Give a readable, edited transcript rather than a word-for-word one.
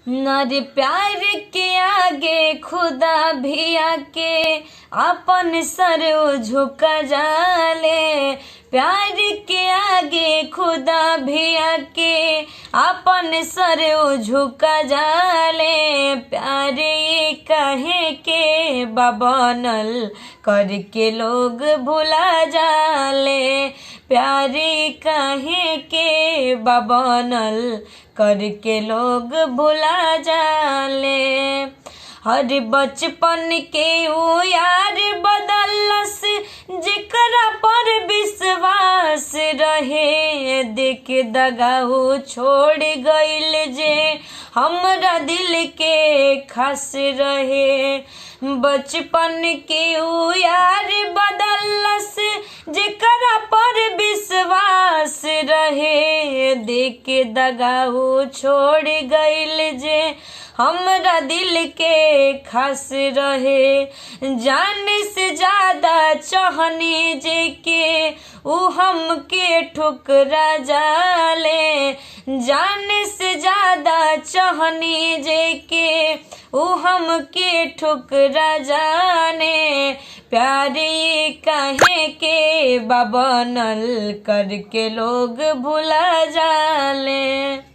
नर प्यार के आगे खुदा भी आके अपन सर झुका जाले। प्यार के आगे खुदा भी आके अपन सर झुका जाले। प्यार ये कहे के बनल करके लोग भुला जाले। प्यार कहे के बनल करके लोग भुला जाले। हर बचपन के वो यार बदलस जेकरा पर विश्वास रहे। देख दगा हो छोड़ गइल जे हमरा दिल के खास रहे। बचपन के वो यार बदलस जेकरा पर विश्वास रहे। देख दगा हो छोड़ गइल जे हमरा दिल के खास रहे। जान से ज्यादा चाहनी जे के ऊ हमके ठुकरा जाले। जान से ज्यादा चाहनी जे के ऊ हमके ठुकरा जाने। प्यार ये कहे के बनल करके लोग भुला जाले।